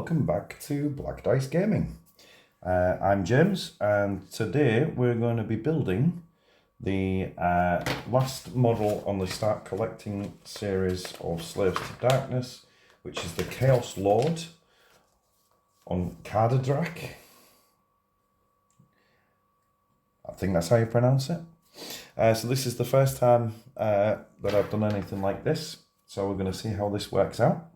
welcome back to Black Dice Gaming. I'm James, and today we're going to be building the last model on the Start Collecting series of Slaves to Darkness, which is the Chaos Lord on Cardadrak. I think that's how you pronounce it. So this is the first time that I've done anything like this, so we're going to see how this works out.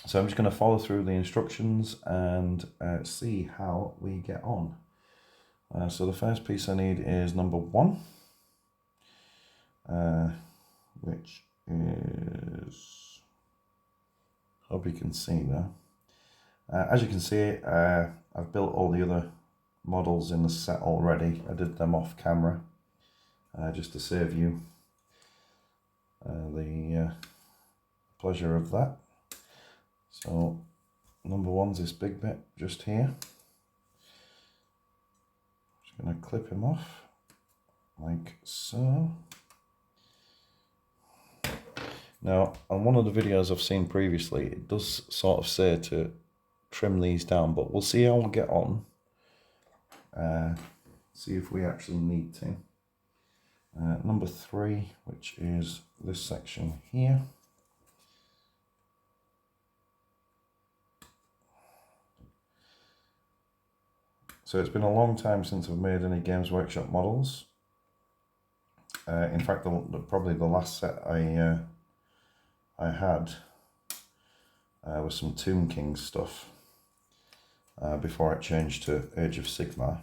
So I'm just going to follow through the instructions and see how we get on. So the first piece I need is number 1, which is, hope you can see there. As you can see, I've built all the other models in the set already. I did them off camera, just to save you the pleasure of that. So number 1's this big bit just here. Just going to clip him off like so. Now on one of the videos I've seen previously, it does sort of say to trim these down, but we'll see how we'll get on. See if we actually need to. Number 3, which is this section here. So it's been a long time since I've made any Games Workshop models. In fact, probably the last set I had was some Tomb King stuff before it changed to Age of Sigmar,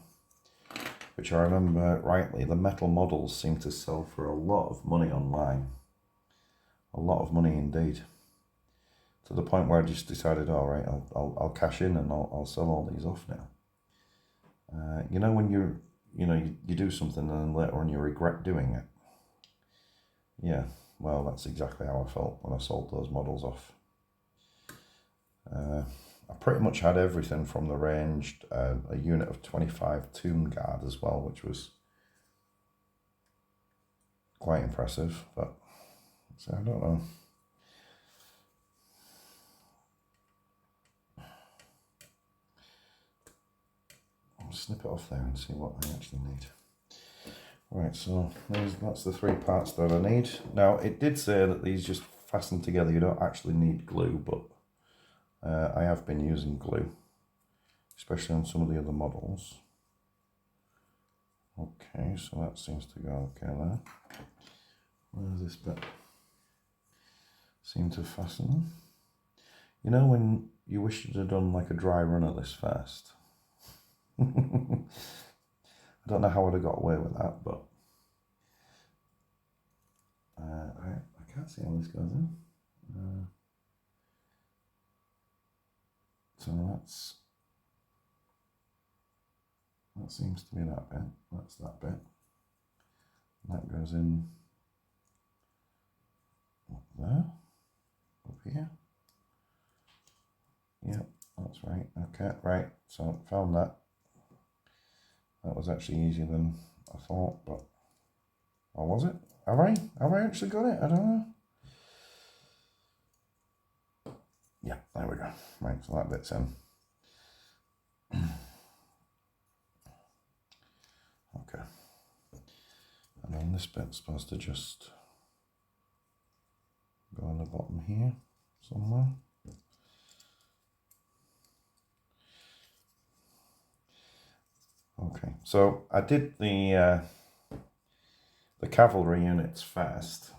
which I remember rightly, the metal models seem to sell for a lot of money online. A lot of money indeed. To the point where I just decided, all right, I'll cash in and I'll sell all these off now. You know when you do something and then later on you regret doing it? Yeah, well, that's exactly how I felt when I sold those models off. I pretty much had everything from the ranged, a unit of 25 Tomb Guard as well, which was quite impressive, but so I don't know. I'll snip it off there and see what I actually need. Right, so that's the 3 parts that I need. Now, it did say that these just fasten together. You don't actually need glue, but I have been using glue, especially on some of the other models. Okay, so that seems to go okay there. Where's this bit? Seem to fasten. You know when you wish you'd have done like a dry run of this first? I don't know how I'd have got away with that, but I can't see how this goes in. So that seems to be that bit. That's that bit. That goes in up there, up here. Yep, that's right. Okay, right. So found that. That was actually easier than I thought, but or was it? Have I actually got it? I don't know. Yeah, there we go. Right, so that bit's in. Okay. And then this bit's supposed to just go on the bottom here somewhere. Okay, so I did the cavalry units first,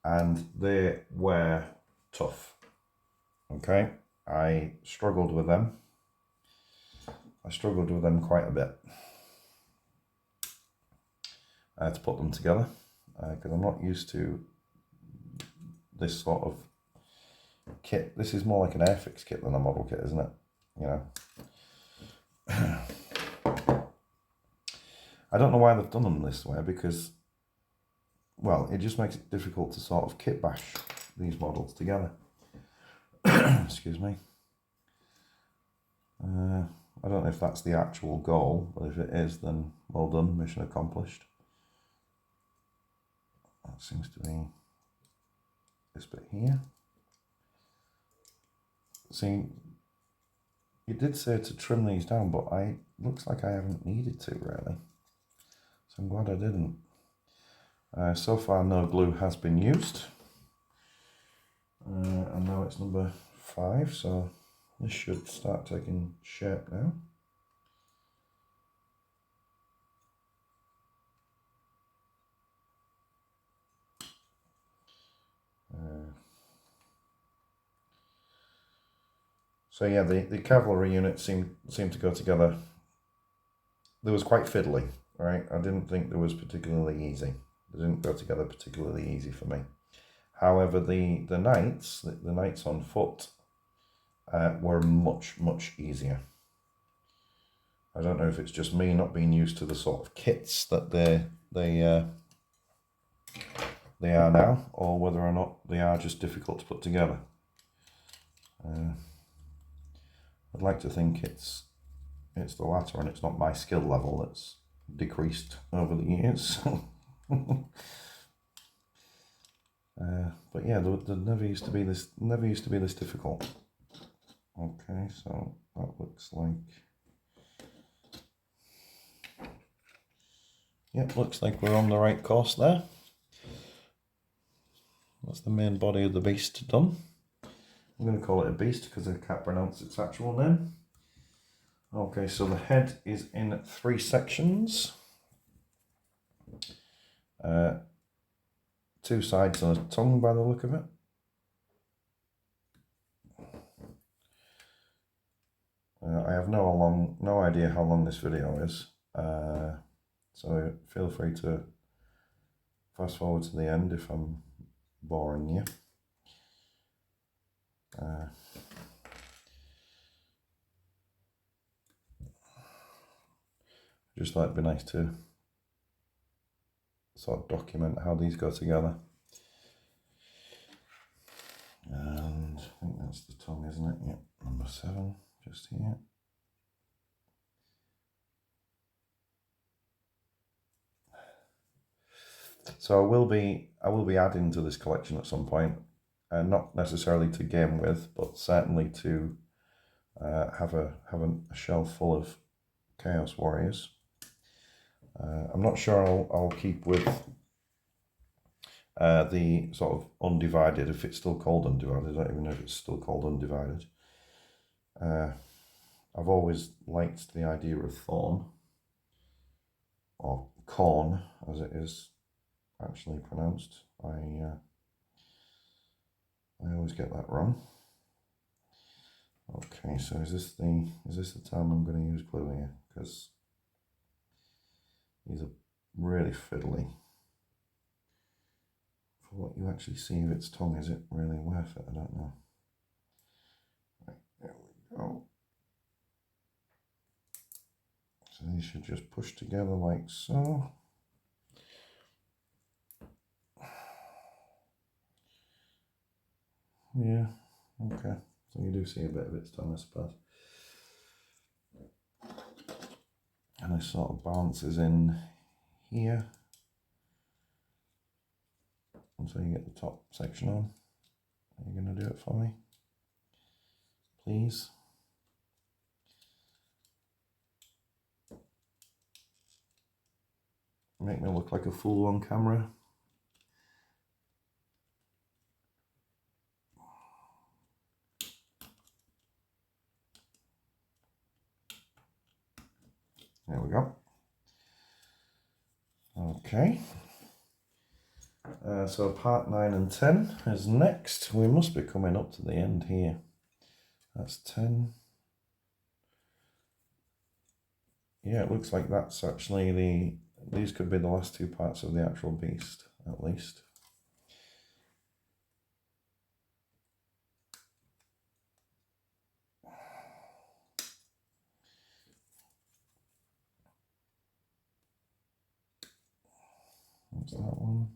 and they were tough. Okay, I struggled with them. I struggled with them quite a bit to put them together because I'm not used to this sort of kit. This is more like an airfix kit than a model kit, isn't it? You know. I don't know why they've done them this way because, well, it just makes it difficult to sort of kit bash these models together. Excuse me. I don't know if that's the actual goal, but if it is, then well done, mission accomplished. That seems to be this bit here. See, it did say to trim these down, but looks like I haven't needed to really. So I'm glad I didn't. So far no glue has been used. And now it's number 5, so this should start taking shape now. So yeah, the cavalry units seem to go together. They was quite fiddly, right? I didn't think they was particularly easy. They didn't go together particularly easy for me. However, the knights on foot were much easier. I don't know if it's just me not being used to the sort of kits that they are now, or whether or not they are just difficult to put together. I'd like to think it's the latter, and it's not my skill level that's decreased over the years. But yeah, there never used to be this difficult. Okay, so that looks like, yep, looks like we're on the right course there. That's the main body of the beast done. I'm going to call it a beast because I can't pronounce its actual name. Okay, so the head is in 3 sections. 2 sides and a tongue by the look of it. I have no idea how long this video is, so feel free to fast forward to the end if I'm boring you. Just thought it'd be nice to sort of document how these go together. And I think that's the tongue, isn't it? Yep, number 7, just here. So I will be adding to this collection at some point, not necessarily to game with, but certainly to have a shelf full of Chaos Warriors. I'm not sure I'll keep with the sort of Undivided, if it's still called Undivided. I don't even know if it's still called Undivided. I've always liked the idea of Thorn, or Corn as it is actually pronounced. I always get that wrong. Okay, so is this the time I'm going to use glue here? Because these are really fiddly. For what you actually see of its tongue, is it really worth it? I don't know. Right, there we go. So these should just push together like so. Yeah, okay. So you do see a bit of its tongue, I suppose. And it sort of balances in here until you get the top section on. Are you going to do it for me? Please? Make me look like a fool on camera. There we go. Okay. So part 9 and 10 is next. We must be coming up to the end here. That's 10. Yeah, it looks like that's actually these could be the last 2 parts of the actual beast, at least. What's that one?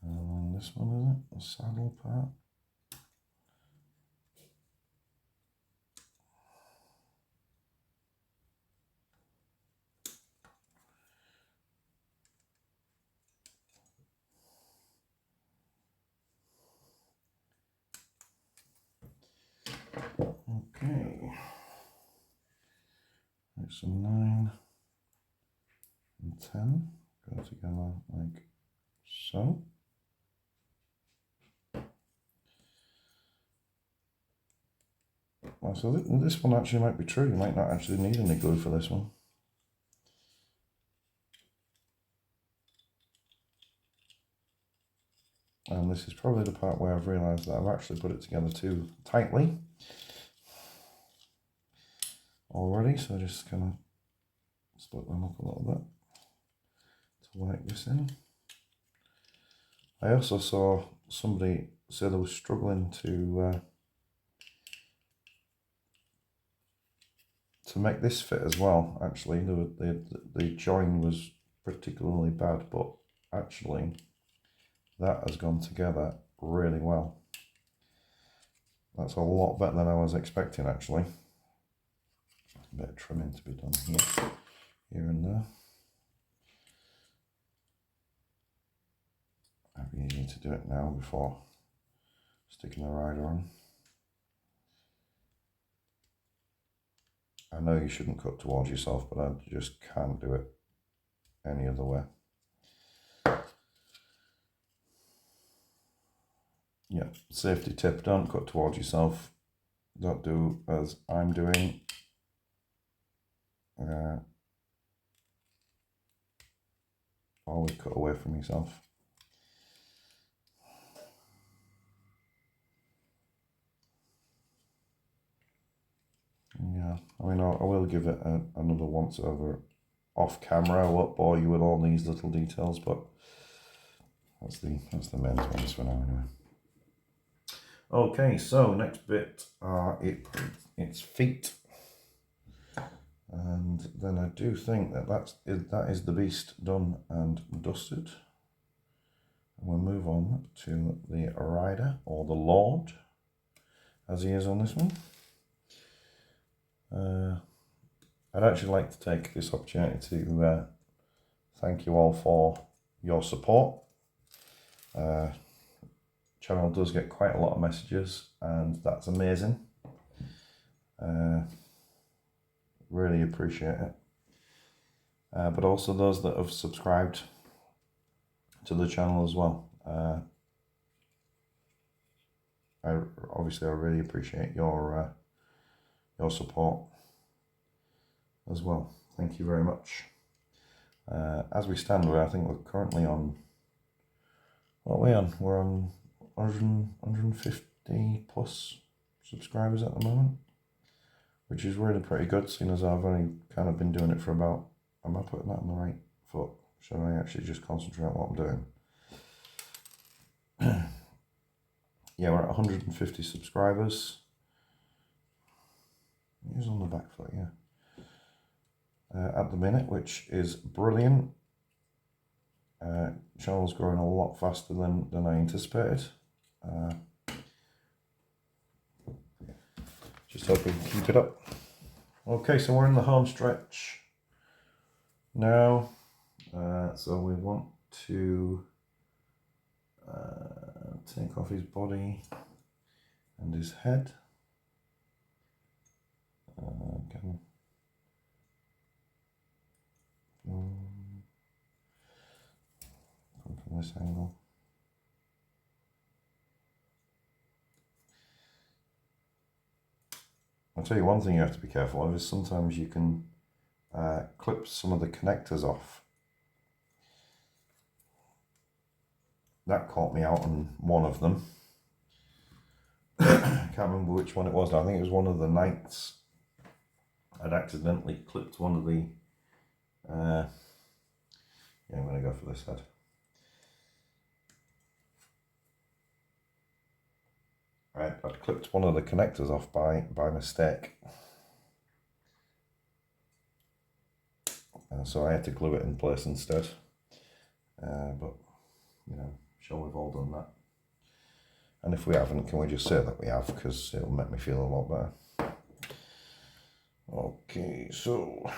And then this one, is it? The saddle part. So 9 and 10 go together like so. Well, so this one actually might be true. You might not actually need any glue for this one. And this is probably the part where I've realised that I've actually put it together too tightly already. So I just kind of split them up a little bit to work this in. I also saw somebody say they were struggling to make this fit as well. Actually, the join was particularly bad, but actually that has gone together really well. That's a lot better than I was expecting, actually. A bit of trimming to be done here and there. It'd be easy to do it now before sticking the rider on. I know you shouldn't cut towards yourself, but I just can't do it any other way. Yeah, safety tip, don't cut towards yourself. Don't do as I'm doing. Always cut away from yourself. Yeah, I mean, I will give it another once over off camera. I won't bore you with all these little details, but that's the main ones for now anyway. Okay, so next bit are its feet, and then I do think that is the beast done and dusted. And we'll move on to the rider, or the lord, as he is on this one. I'd actually like to take this opportunity to thank you all for your support. Channel does get quite a lot of messages, and that's amazing. Really appreciate it. But also those that have subscribed to the channel as well. I really appreciate your support as well. Thank you very much. As we stand, I think we're currently on, what are we on? We're on 150 plus subscribers at the moment, which is really pretty good, seeing as I've only kind of been doing it for about, am I putting that on the right foot? Should I actually just concentrate on what I'm doing? Yeah, we're at 150 subscribers. It is on the back foot, yeah. At the minute, which is brilliant. Channel's growing a lot faster than I anticipated. Just hope we can keep it up. Okay, so we're in the home stretch now. So we want to take off his body and his head. Come from this angle. I'll tell you one thing you have to be careful of is sometimes you can clip some of the connectors off. That caught me out on one of them. I can't remember which one it was now. I think it was one of the nights. I'd accidentally clipped one of the yeah, I'm going to go for this head. I'd clipped one of the connectors off by mistake. So I had to glue it in place instead. But, you know, sure, we've all done that. And if we haven't, can we just say that we have, because it'll make me feel a lot better. Okay, so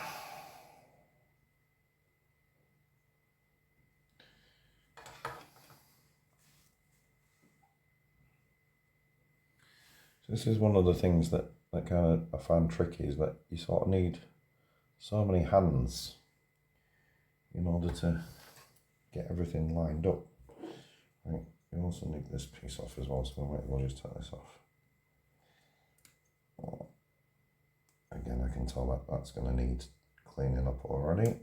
this is one of the things that kind of I find tricky, is that you sort of need so many hands in order to get everything lined up. Right, we also need this piece off as well, so we'll just take this off. Again, I can tell that that's going to need cleaning up already.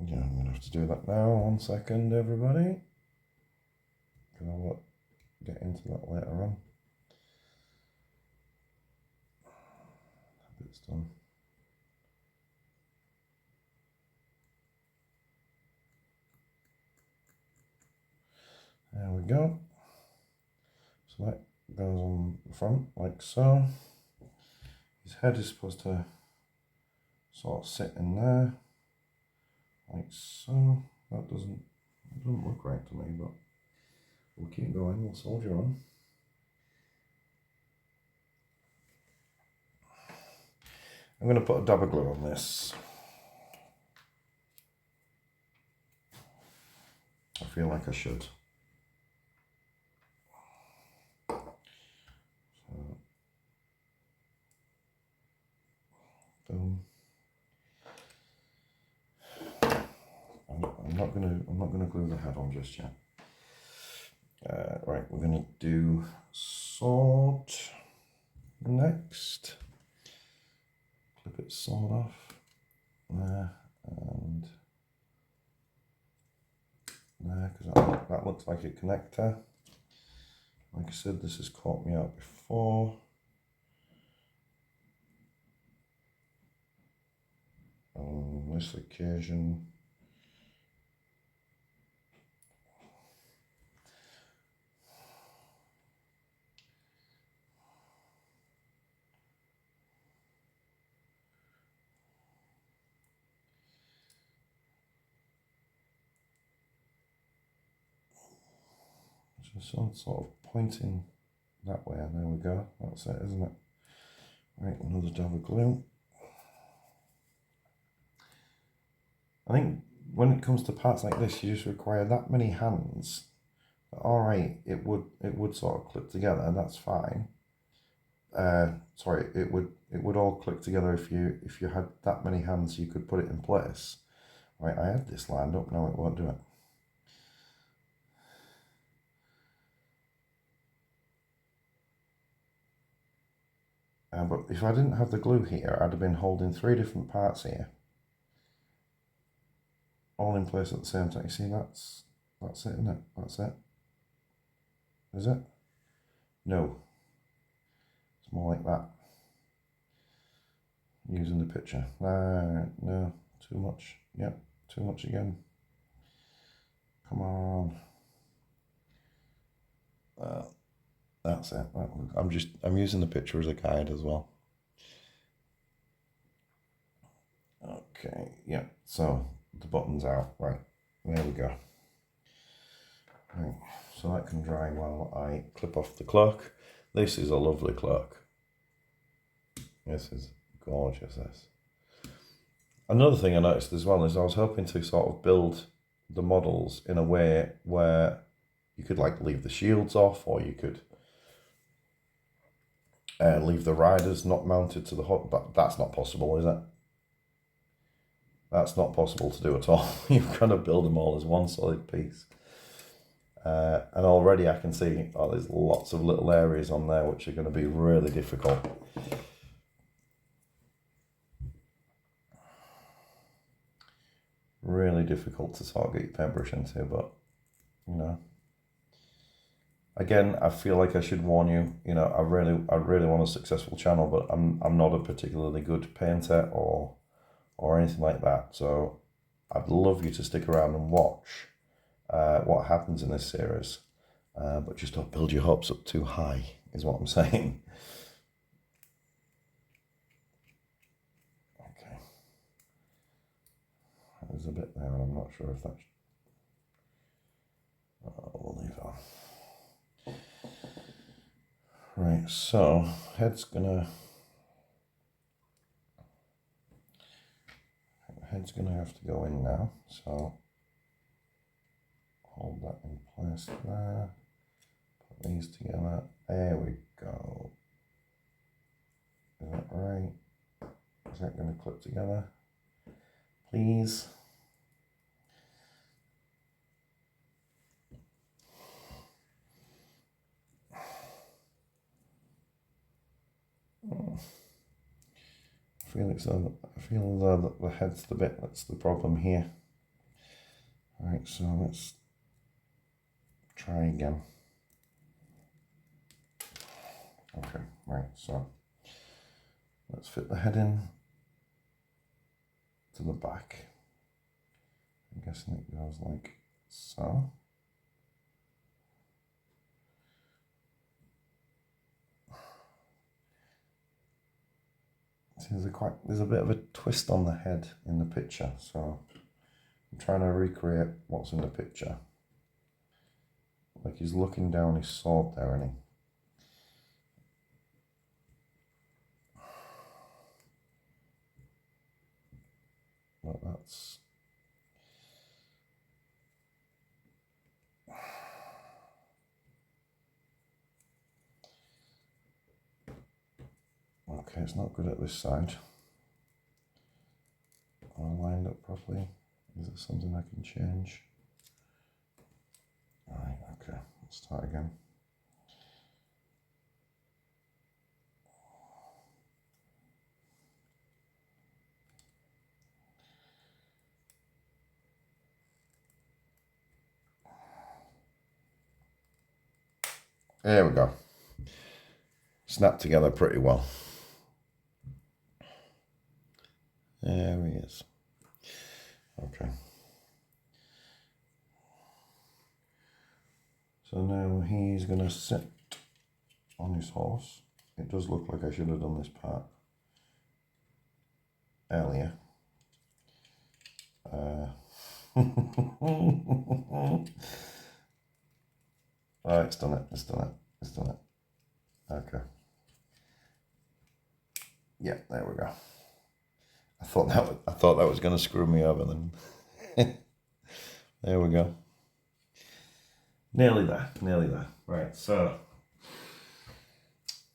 Yeah, I'm going to have to do that now. 1 second, everybody. Because I'll get into that later on. That bit's done. There we go. So that goes on the front like so. His head is supposed to sort of sit in there like so. That doesn't look right to me, but we'll keep going. We'll soldier on. I'm going to put a dab of glue on this. I feel like I should. So, boom. I'm not gonna glue the head on just yet. Right, we're gonna do sword next. Clip its sword off there and there, because that looks like a connector. Like I said, this has caught me out before. On this occasion, just sort of pointing that way, and there we go. That's it, isn't it? Right, another dab of glue. I think when it comes to parts like this, you just require that many hands. All right, it would sort of clip together, and that's fine. Sorry, it would all click together if you had that many hands. You could put it in place. Right, I had this lined up. Now it won't do it. But if I didn't have the glue here, I'd have been holding 3 different parts here, all in place at the same time. You see, that's it, isn't it? That's it. Is it? No. It's more like that. Using the picture. No, too much. Yep, too much again. Come on. That's it. I'm using the picture as a guide as well. Okay, yeah, so the button's out. Right, there we go. Right, so that can dry while I clip off the cloak. This is a lovely cloak. This is gorgeous, this. Another thing I noticed as well is I was hoping to sort of build the models in a way where you could like leave the shields off, or you could leave the riders not mounted to the hook, but that's not possible, is it? That's not possible to do at all. You've got to build them all as one solid piece. And already I can see there's lots of little areas on there which are going to be really difficult. Really difficult to sort of get your paintbrush into, but you know. Again, I feel like I should warn you. You know, I really want a successful channel, but I'm not a particularly good painter or anything like that. So I'd love you to stick around and watch what happens in this series, but just don't build your hopes up too high, is what I'm saying. Okay, there's a bit there, and I'm not sure if that's. We'll leave it on. Right, so head's gonna head's going to have to go in now, so hold that in place there, put these together, there we go. Is that right? Is that going to clip together? Please. I feel that the head's the bit that's the problem here. Right, so let's try again. Okay, right, so let's fit the head in to the back. I'm guessing it goes like so. See, there's a bit of a twist on the head in the picture, so I'm trying to recreate what's in the picture. Like he's looking down his sword there, isn't he? But that's... Okay, it's not good at this side. Am I lined up properly? Is there something I can change? Alright, okay, let's start again. There we go. Snapped together pretty well. There he is. Okay. So now he's going to sit on his horse. It does look like I should have done this part earlier. Oh, it's done it. Okay. Yeah, there we go. I thought that was going to screw me over then. There we go. Nearly there. Right, so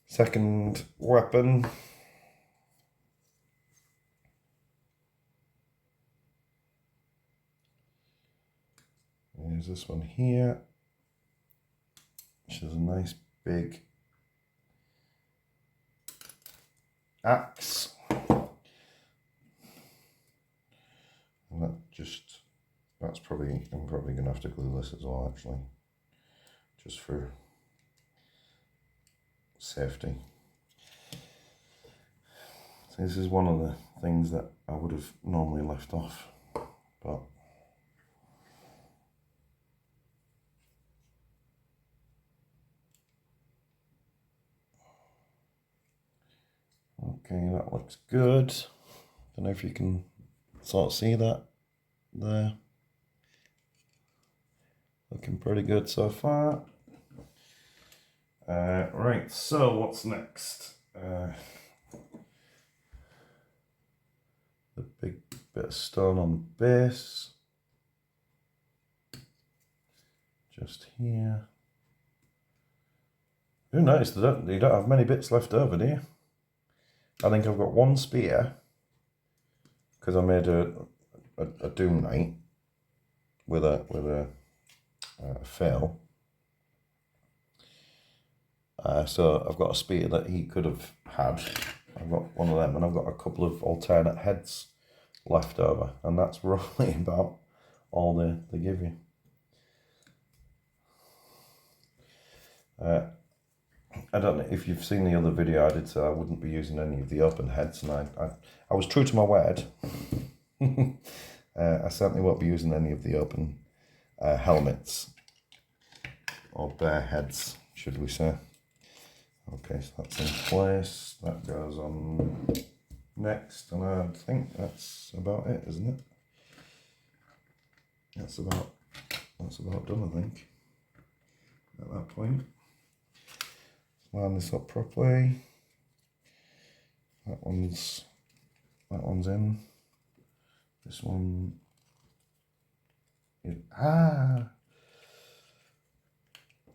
second weapon. There's this one here, which is a nice big axe. And I'm probably going to have to glue this as well, actually, just for safety. So this is one of the things that I would have normally left off, but okay, that looks good. Don't know if you can sort of see that there. Looking pretty good so far. Right, so what's next? The big bit of stone on the base. Just here. Who knows? You don't have many bits left over, do you? I think I've got one spear, because I made a Doom Knight with a fail. So I've got a spear that he could have had. I've got one of them, and I've got a couple of alternate heads left over, and that's roughly about all they give you. I don't know if you've seen the other video I did, so I wouldn't be using any of the open heads, and I was true to my word. I certainly won't be using any of the open helmets or bare heads, should we say. Okay, so that's in place. That goes on next, and I think that's about it, isn't it? That's about done, I think. At that point, line this up properly. That one's in. This one is, oh,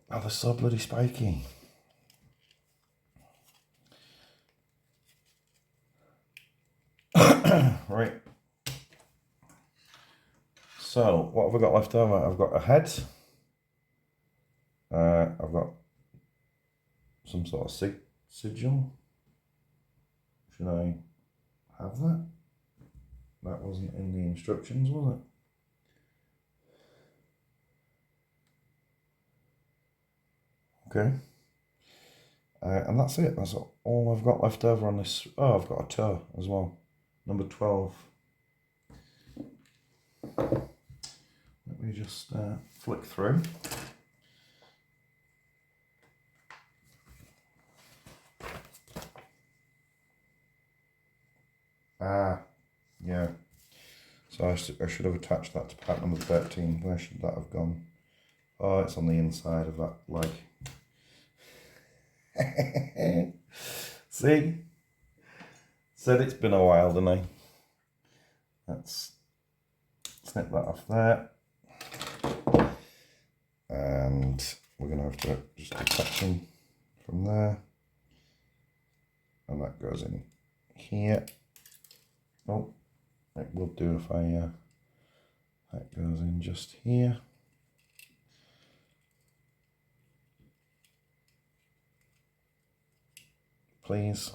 they're so bloody spiky. Right. So, what have I got left over? I've got a head. I've got some sort of sigil. Should I have that? That wasn't in the instructions, was it? Okay. And that's it. That's all I've got left over on this. Oh, I've got a toe as well. Number 12. Let me just flick through. Ah, yeah. So I should have attached that to pack number 13. Where should that have gone? Oh, it's on the inside of that leg. See? Said it's been a while, didn't I? Let's snip that off there. And we're going to have to just attach them from there. And that goes in here. Oh, it will do if I, that goes in just here. Please.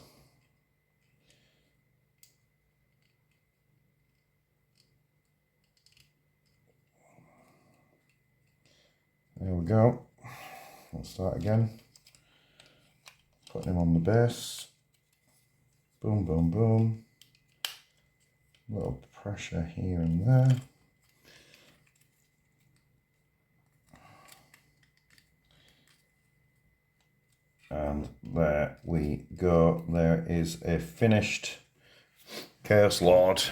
There we go. Let's start again. Putting him on the base. Boom, boom, boom. A little pressure here and there. And there we go. There is a finished Chaos Lord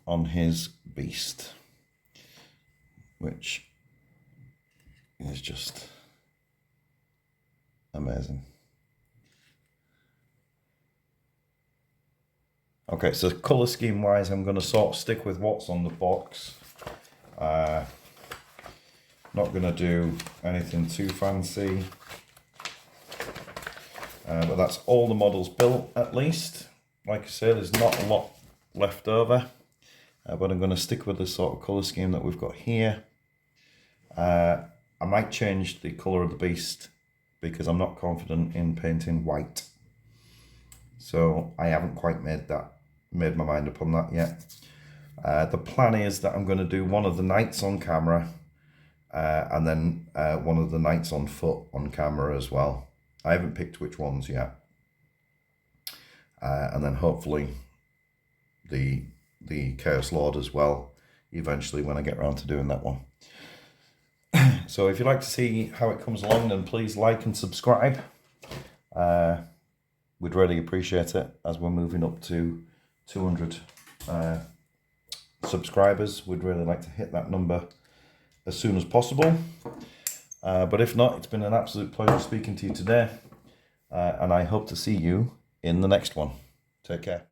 on his beast, which is just amazing. Okay, so colour scheme wise, I'm going to sort of stick with what's on the box. Not going to do anything too fancy. But that's all the models built, at least. Like I say, there's not a lot left over. But I'm going to stick with the sort of colour scheme that we've got here. I might change the colour of the beast because I'm not confident in painting white. So I haven't quite made my mind up on that yet. The plan is that I'm going to do one of the knights on camera and then one of the knights on foot on camera as well. I haven't picked which ones yet. And then hopefully the Chaos Lord as well, eventually when I get around to doing that one. So if you'd like to see how it comes along, then please like and subscribe. We'd really appreciate it as we're moving up to 200 subscribers. We'd really like to hit that number as soon as possible. But if not, it's been an absolute pleasure speaking to you today. And I hope to see you in the next one. Take care.